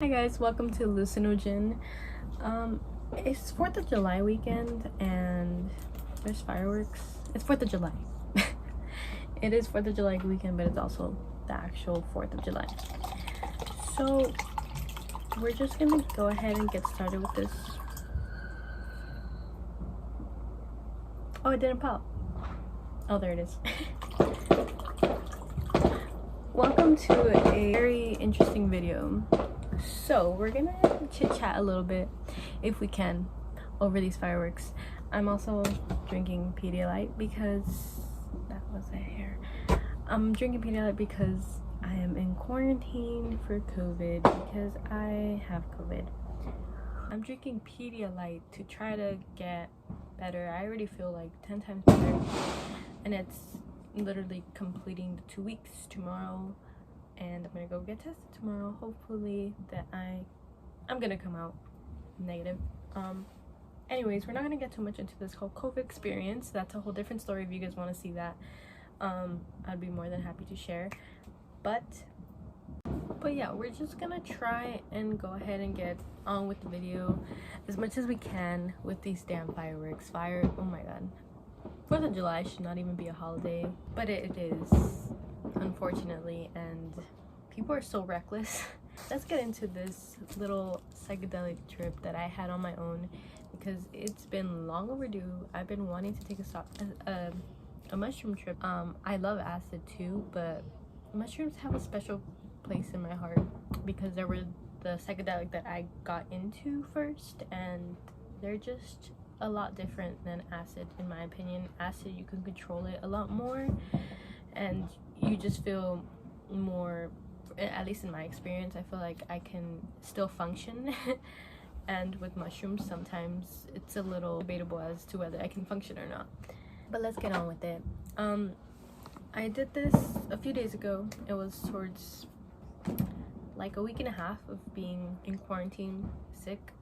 Hi guys, welcome to Hallucinogen. It's 4th of July weekend and there's fireworks. It's 4th of July. It is 4th of July weekend, but it's also the actual 4th of July. So we're just gonna go ahead and get started with this. Oh, it didn't pop. Oh, there it is. Welcome to a very interesting video. So we're gonna chit chat a little bit, if we can, over these fireworks. I'm also drinking Pedialyte because that was a hair. I'm drinking Pedialyte because I am in quarantine for COVID because I have COVID. I'm drinking Pedialyte to try to get better. I already feel like 10 times better, and it's literally completing the 2 weeks tomorrow. And I'm gonna go get tested tomorrow. Hopefully that I'm gonna come out negative. Anyways, we're not gonna get too much into this whole COVID experience. That's a whole different story. If you guys want to see that, I'd be more than happy to share. But yeah, we're just gonna try and go ahead and get on with the video as much as we can with these damn fireworks. Oh my god, 4th of July should not even be a holiday, but it is, unfortunately, and people are so reckless. Let's get into this little psychedelic trip that I had on my own because it's been long overdue. I've been wanting to take a mushroom trip. I love acid too, but mushrooms have a special place in my heart because they were the psychedelic that I got into first, and they're just a lot different than acid, in my opinion. Acid, you can control it a lot more and you just feel more, at least in my experience, I feel like I can still function. And with mushrooms, sometimes it's a little debatable as to whether I can function or not. But let's get on with it. I did this a few days ago. It was towards like a week and a half of being in quarantine, sick.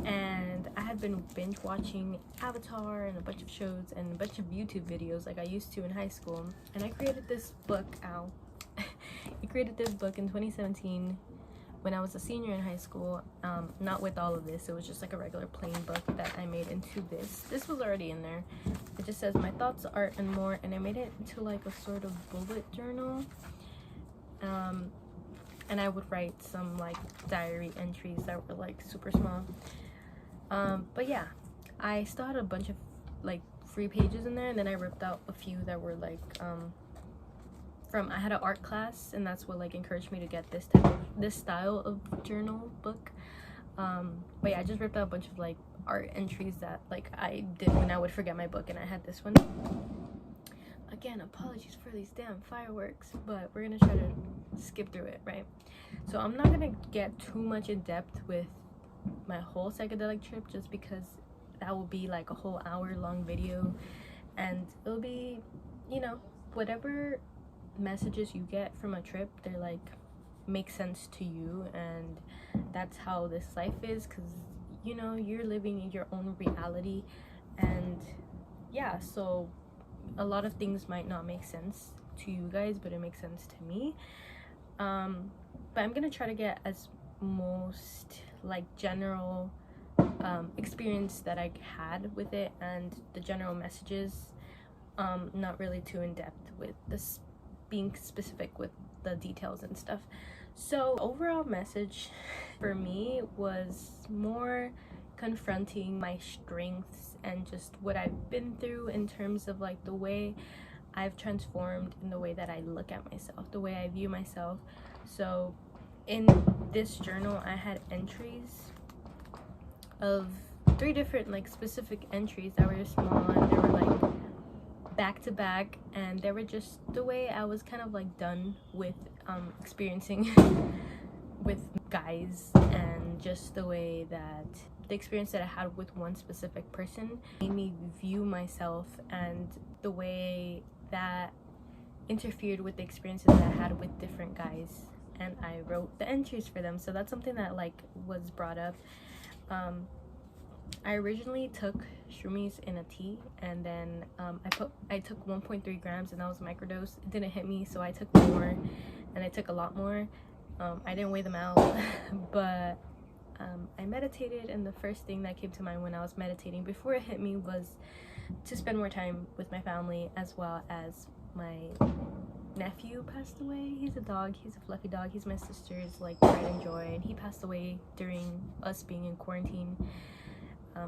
And I had been binge watching Avatar and a bunch of shows and a bunch of YouTube videos like I used to in high school. And I created this book, I created this book in 2017 when I was a senior in high school. Not with all of this, it was just like a regular plain book that I made into this. This was already in there. It just says my thoughts, art, and more, and I made it into like a sort of bullet journal. And I would write some like diary entries that were like super small. But yeah, I still had a bunch of like free pages in there, and then I ripped out a few that were like I had an art class, and that's what like encouraged me to get this style of journal book. But yeah, I just ripped out a bunch of like art entries that like I did when I would forget my book, and I had this one. Again, apologies for these damn fireworks, but we're gonna try to skip through it, right? So I'm not gonna get too much in depth with my whole psychedelic trip, just because that will be like a whole hour-long video, and it'll be, you know, whatever messages you get from a trip, they're like make sense to you, and that's how this life is, because you know, you're living in your own reality. And yeah, so a lot of things might not make sense to you guys, but it makes sense to me. But I'm gonna try to get as most like general experience that I had with it, and the general messages, not really too in depth with this, being specific with the details and stuff. So overall message for me was more confronting my strengths and just what I've been through in terms of like the way I've transformed in the way that I look at myself, the way I view myself. So in this journal, I had entries of 3 different like specific entries that were small, and they were like back to back, and they were just the way I was kind of like done with experiencing with guys, and just the way that the experience that I had with one specific person made me view myself, and the way that interfered with the experiences that I had with different guys, and I wrote the entries for them. So that's something that like was brought up. I originally took shroomies in a tea, and then I took 1.3 grams, and that was microdose. It didn't hit me, so I took more, and I took a lot more, I didn't weigh them out, but I meditated, and the first thing that came to mind when I was meditating before it hit me was to spend more time with my family, as well as my nephew passed away. He's a dog, he's a fluffy dog, he's my sister's like pride and joy, and he passed away during us being in quarantine.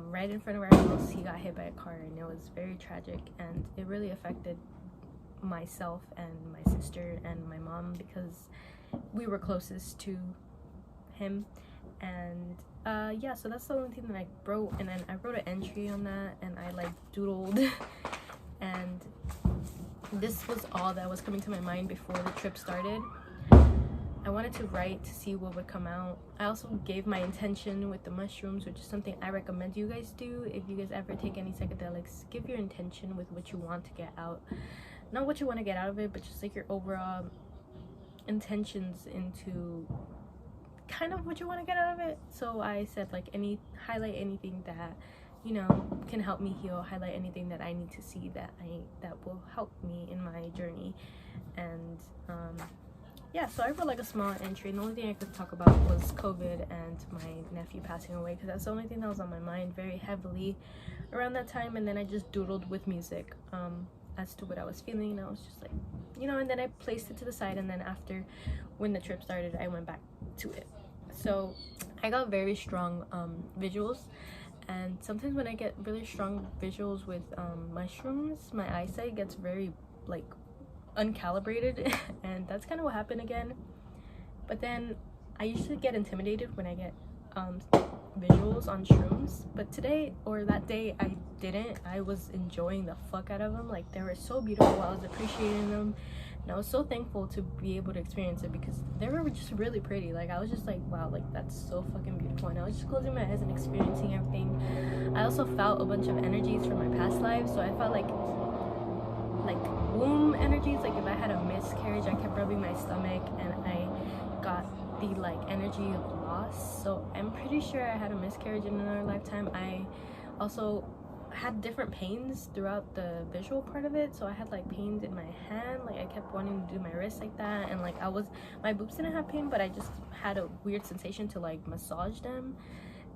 Right in front of our house, he got hit by a car, and it was very tragic, and it really affected myself and my sister and my mom because we were closest to him. And yeah, so that's the only thing that I wrote, and then I wrote an entry on that, and I like doodled and this was all that was coming to my mind before the trip started. I wanted to write to see what would come out. I also gave my intention with the mushrooms, which is something I recommend you guys do. If you guys ever take any psychedelics, give your intention with what you want to get out. Not what you want to get out of it, but just like your overall intentions into kind of what you want to get out of it. So I said like highlight anything that, you know, can help me heal, highlight anything that I need to see that will help me in my journey. And yeah, so I wrote like a small entry, and the only thing I could talk about was COVID and my nephew passing away, because that's the only thing that was on my mind very heavily around that time. And then I just doodled with music as to what I was feeling, and I was just like, you know, and then I placed it to the side, and then after, when the trip started, I went back to it. So I got very strong visuals, and sometimes when I get really strong visuals with mushrooms, my eyesight gets very like uncalibrated and that's kind of what happened again. But then I usually get intimidated when I get visuals on shrooms, but today, or that day, I didn't. I was enjoying the fuck out of them. Like, they were so beautiful, I was appreciating them, and I was so thankful to be able to experience it because they were just really pretty. Like, I was just like, wow, like that's so fucking beautiful, and I was just closing my eyes and experiencing everything. I also felt a bunch of energies from my past lives, so I felt like womb energies. Like if I had a miscarriage, I kept rubbing my stomach and I got the like energy of loss. So I'm pretty sure I had a miscarriage in another lifetime. I also had different pains throughout the visual part of it. So I had like pains in my hand, like I kept wanting to do my wrist like that, and like my boobs didn't have pain, but I just had a weird sensation to like massage them.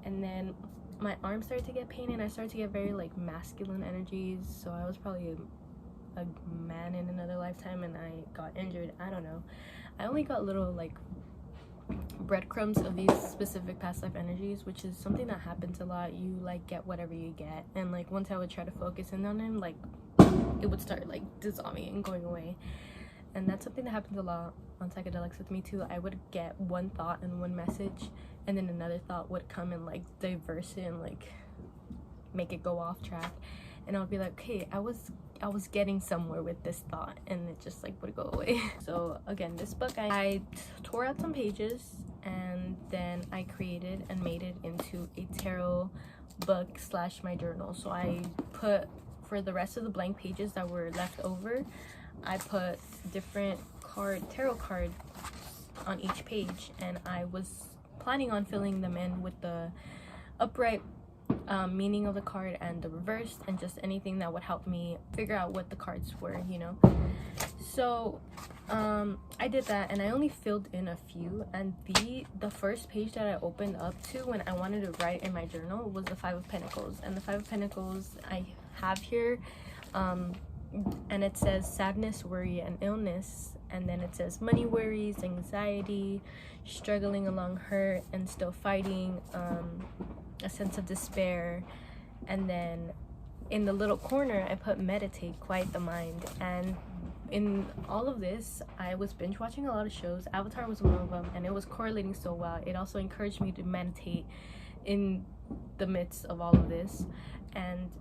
And then my arms started to get pain, and I started to get very like masculine energies. So I was probably a man in another lifetime, and I got injured. I don't know, I only got little like breadcrumbs of these specific past life energies, which is something that happens a lot. You like get whatever you get, and like once I would try to focus in on them, like it would start like dissolving and going away. And that's something that happens a lot on psychedelics with me too. I would get one thought and one message, and then another thought would come and like diverse it and like make it go off track, and I would be like, okay, I was getting somewhere with this thought, and it just like would go away. So again, this book, I tore out some pages, and then I created and made it into a tarot book / my journal. So I put, for the rest of the blank pages that were left over, I put different tarot cards on each page, and I was planning on filling them in with the upright meaning of the card and the reverse, and just anything that would help me figure out what the cards were, you know. So I did that, and I only filled in a few, and the first page that I opened up to when I wanted to write in my journal was the 5 of Pentacles. And the 5 of Pentacles I have here, and it says sadness, worry, and illness. And then it says money worries, anxiety, struggling along hurt and still fighting, a sense of despair. And then in the little corner I put meditate, quiet the mind. And in all of this, I was binge watching a lot of shows. Avatar was one of them, and it was correlating so well. It also encouraged me to meditate in the midst of all of this. And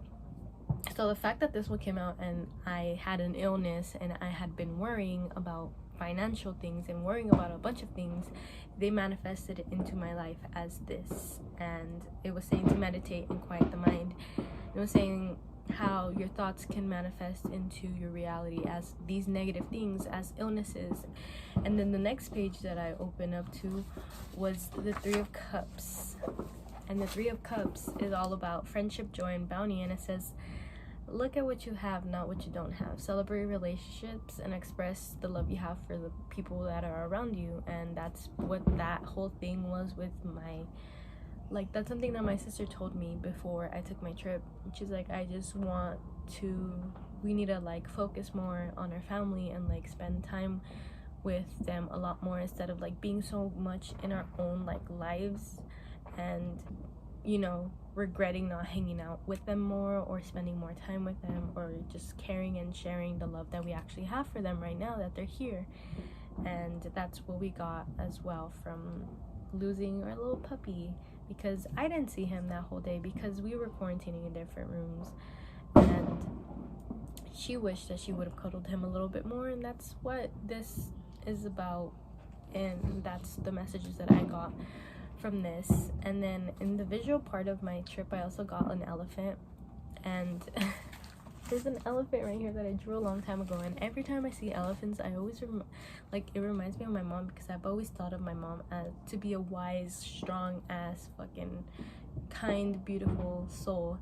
so the fact that this one came out and I had an illness and I had been worrying about financial things and worrying about a bunch of things, they manifested into my life as this. And it was saying to meditate and quiet the mind. It was saying how your thoughts can manifest into your reality as these negative things, as illnesses. And then the next page that I opened up to was the 3 of Cups. And the 3 of Cups is all about friendship, joy, and bounty. And it says, look at what you have, not what you don't have. Celebrate relationships and express the love you have for the people that are around you. And that's what that whole thing was with my, like, that's something that my sister told me before I took my trip. She's like, we need to like focus more on our family and like spend time with them a lot more, instead of like being so much in our own like lives and, you know, regretting not hanging out with them more or spending more time with them, or just caring and sharing the love that we actually have for them right now that they're here. And that's what we got as well from losing our little puppy, because I didn't see him that whole day because we were quarantining in different rooms, and she wished that she would have cuddled him a little bit more. And that's what this is about, and that's the messages that I got from this. And then in the visual part of my trip, I also got an elephant, and there's an elephant right here that I drew a long time ago, and every time I see elephants, I always it reminds me of my mom, because I've always thought of my mom as to be a wise, strong ass, fucking kind, beautiful soul.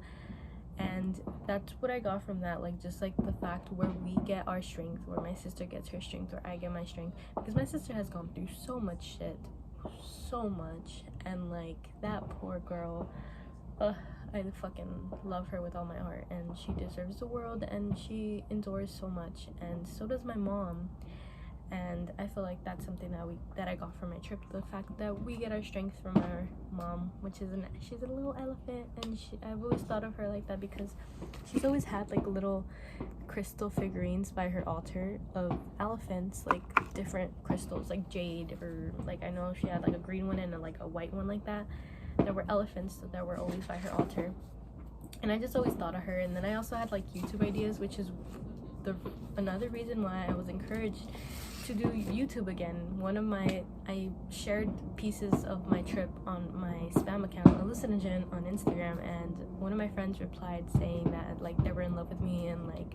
And that's what I got from that, like, just like the fact where we get our strength, where my sister gets her strength, or I get my strength, because my sister has gone through so much shit, so much, and like that poor girl, I fucking love her with all my heart, and she deserves the world, and she endures so much, and so does my mom. And I feel like that's something that I got from my trip, the fact that we get our strength from our mom, which is she's a little elephant, and I've always thought of her like that because she's always had like little crystal figurines by her altar of elephants, like different crystals, like jade, or like I know she had like a green one and like a white one like that. There were elephants that were always by her altar, and I just always thought of her. And then I also had like YouTube ideas, which is another reason why I was encouraged to do YouTube again. I shared pieces of my trip on my spam account, hallucinogen, on Instagram, and one of my friends replied saying that like they were in love with me, and like,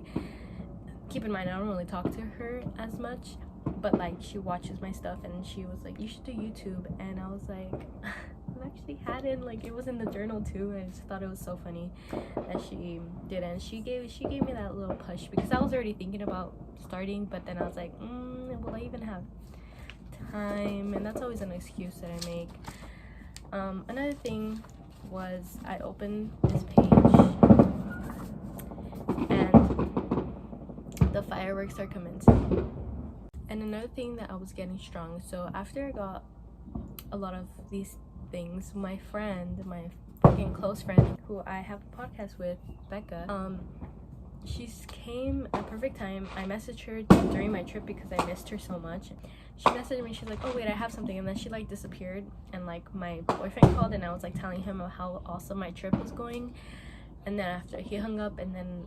keep in mind I don't really talk to her as much, but like she watches my stuff, and she was like, you should do YouTube. And I was like, I actually hadn't, like, it was in the journal too, and I just thought it was so funny that she did. And she gave me that little push, because I was already thinking about starting, but then I was like, will I even have time? And that's always an excuse that I make. Another thing was I opened this page and the fireworks are commencing. And another thing that I was getting strong, so after I got a lot of these things, my fucking close friend who I have a podcast with, Becca, she came at a perfect time. I messaged her during my trip because I missed her so much. She messaged me, she's like, oh wait, I have something, and then she like disappeared, and like my boyfriend called, and I was like telling him how awesome my trip was going. And then after he hung up, and then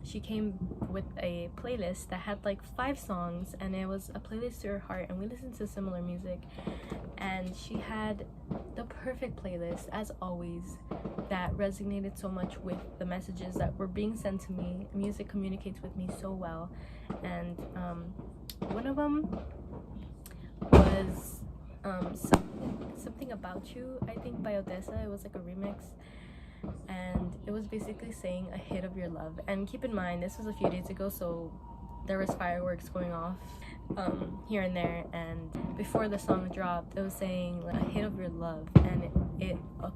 she came with a playlist that had like 5 songs, and it was a playlist to her heart, and we listened to similar music. And she had the perfect playlist, as always, that resonated so much with the messages that were being sent to me. Music communicates with me so well. And one of them was something About You, I think, by Odessa. It was like a remix, and it was basically saying a hit of your love. And keep in mind, this was a few days ago, so there was fireworks going off here and there, and before the song dropped, it was saying like, a hit of your love, and a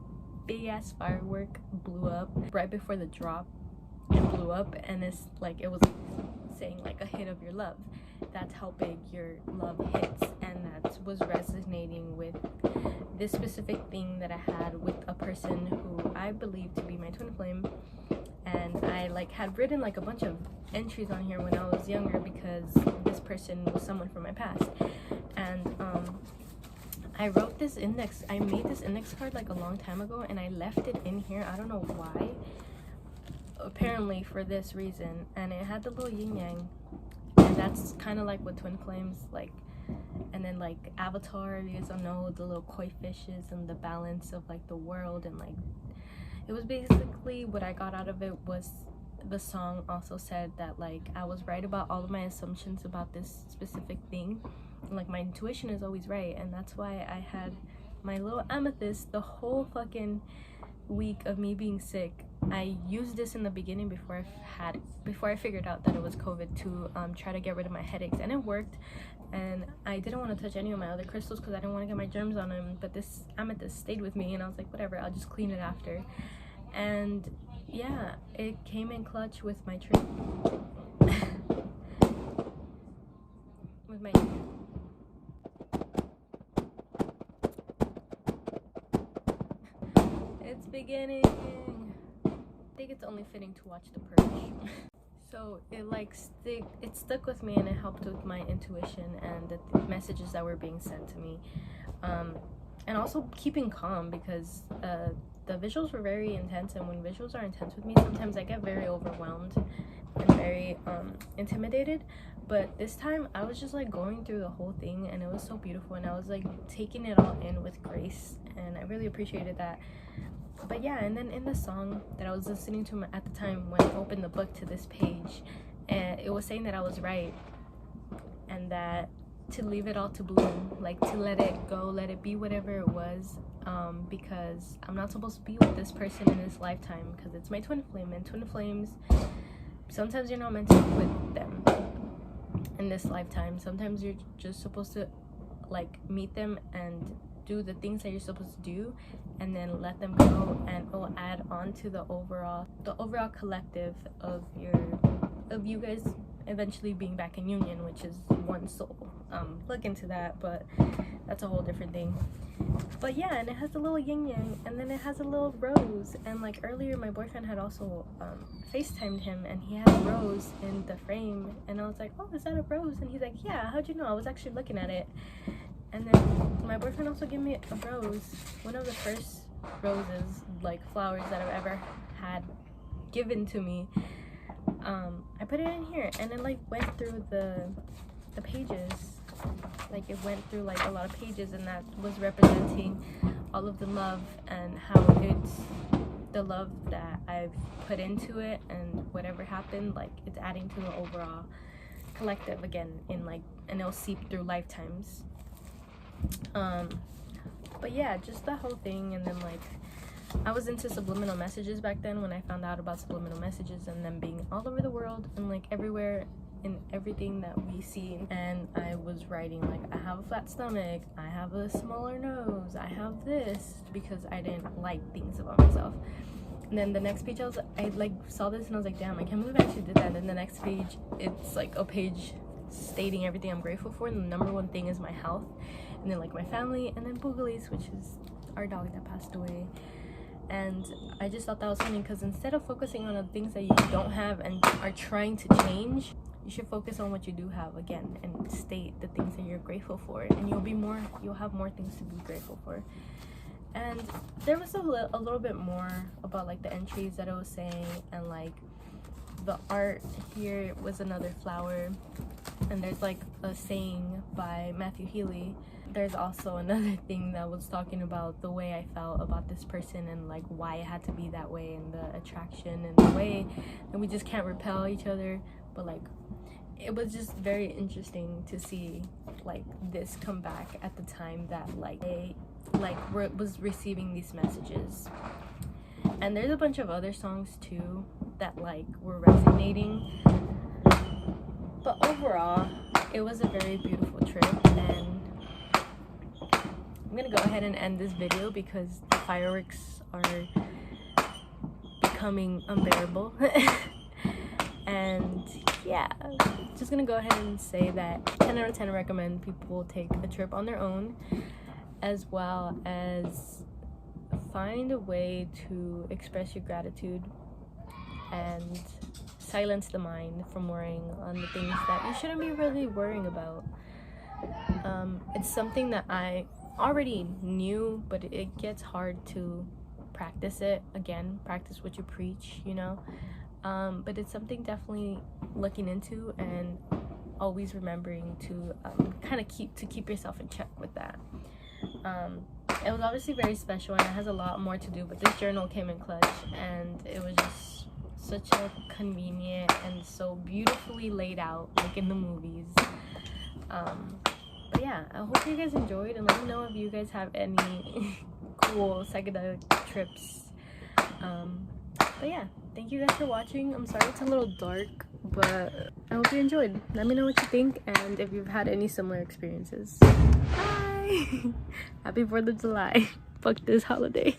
big ass firework blew up right before the drop. It blew up, and it's like it was saying like a hit of your love. That's how big your love hits, and that was resonating with this specific thing that I had with a person who I believe to be my twin flame. And I like had written like a bunch of entries on here when I was younger, because this person was someone from my past. And I wrote this index, I made this index card like a long time ago, and I left it in here. I don't know why, apparently for this reason. And it had the little yin yang, and that's kind of like what twin flames like. And then like Avatar, you guys don't know, the little koi fishes and the balance of like the world. And like it was basically what I got out of it was the song also said that like I was right about all of my assumptions about this specific thing, and like my intuition is always right. And that's why I had my little amethyst the whole fucking week of me being sick, I used this in the beginning before I figured out that it was COVID to try to get rid of my headaches, and it worked. And I didn't want to touch any of my other crystals because I didn't want to get my germs on them, but this amethyst stayed with me, and I was like, whatever, I'll just clean it after. And yeah, it came in clutch with my trip. with my it's beginning. I think it's only fitting to watch The Purge. So it stuck with me, and it helped with my intuition and the messages that were being sent to me, and also keeping calm, because the visuals were very intense, and when visuals are intense with me, sometimes I get very overwhelmed and very intimidated. But this time I was just like going through the whole thing, and it was so beautiful, and I was like taking it all in with grace, and I really appreciated that. But yeah, and then in the song that I was listening to at the time, when I opened the book to this page, and it was saying that I was right, and that to leave it all to bloom, like to let it go, let it be whatever it was, because I'm not supposed to be with this person in this lifetime, because it's my twin flame, and twin flames, sometimes you're not meant to be with them in this lifetime. Sometimes you're just supposed to like meet them and do the things that you're supposed to do, and then let them go, and it will add on to the overall collective of you guys eventually being back in union, which is one soul. Look into that, but that's a whole different thing. But yeah, and it has a little yin yang, and then it has a little rose, and like earlier my boyfriend had also FaceTimed him, and he had a rose in the frame, and I was like, oh, is that a rose? And he's like, yeah, how'd you know? I was actually looking at it. And then my boyfriend also gave me a rose, one of the first roses, like flowers that I've ever had given to me. I put it in here, and it like went through the pages, like it went through like a lot of pages, and that was representing all of the love, and how it's the love that I've put into it, and whatever happened, like it's adding to the overall collective again, in like, and it'll seep through lifetimes. But yeah, just the whole thing. And then like I was into subliminal messages back then, when I found out about subliminal messages and them being all over the world and like everywhere in everything that we see. And I was writing like, I have a flat stomach, I have a smaller nose, I have this, because I didn't like things about myself. And then the next page I like saw this, and I was like, damn, I can't believe I actually did that. And then the next page, it's like a page stating everything I'm grateful for, and the number one thing is my health, and then like my family, and then Boogalys, which is our dog that passed away. And I just thought that was funny, because instead of focusing on the things that you don't have and are trying to change, you should focus on what you do have again, and state the things that you're grateful for, and you'll have more things to be grateful for. And there was a little bit more about like the entries that I was saying, and like the art here was another flower, and there's like a saying by Matthew Healy. There's also another thing that was talking about the way I felt about this person, and like why it had to be that way, and the attraction, and the way that we just can't repel each other. But like it was just very interesting to see like this come back at the time that like they was receiving these messages. And there's a bunch of other songs too that like were resonating, but overall it was a very beautiful trip. And I'm gonna go ahead and end this video because the fireworks are becoming unbearable. And yeah, just gonna go ahead and say that 10 out of 10 recommend people take a trip on their own, as well as find a way to express your gratitude and silence the mind from worrying on the things that you shouldn't be really worrying about. It's something that I already knew, but it gets hard to practice it. Again, practice what you preach, you know. But it's something definitely looking into, and always remembering to kind of keep yourself in check with that. It was obviously very special, and it has a lot more to do, but this journal came in clutch, and it was just such a convenient and so beautifully laid out, like in the movies. But yeah, I hope you guys enjoyed, and let me know if you guys have any cool psychedelic trips But yeah, thank you guys for watching. I'm sorry it's a little dark, but I hope you enjoyed. Let me know what you think and if you've had any similar experiences. Bye. Happy 4th of July. Fuck this holiday.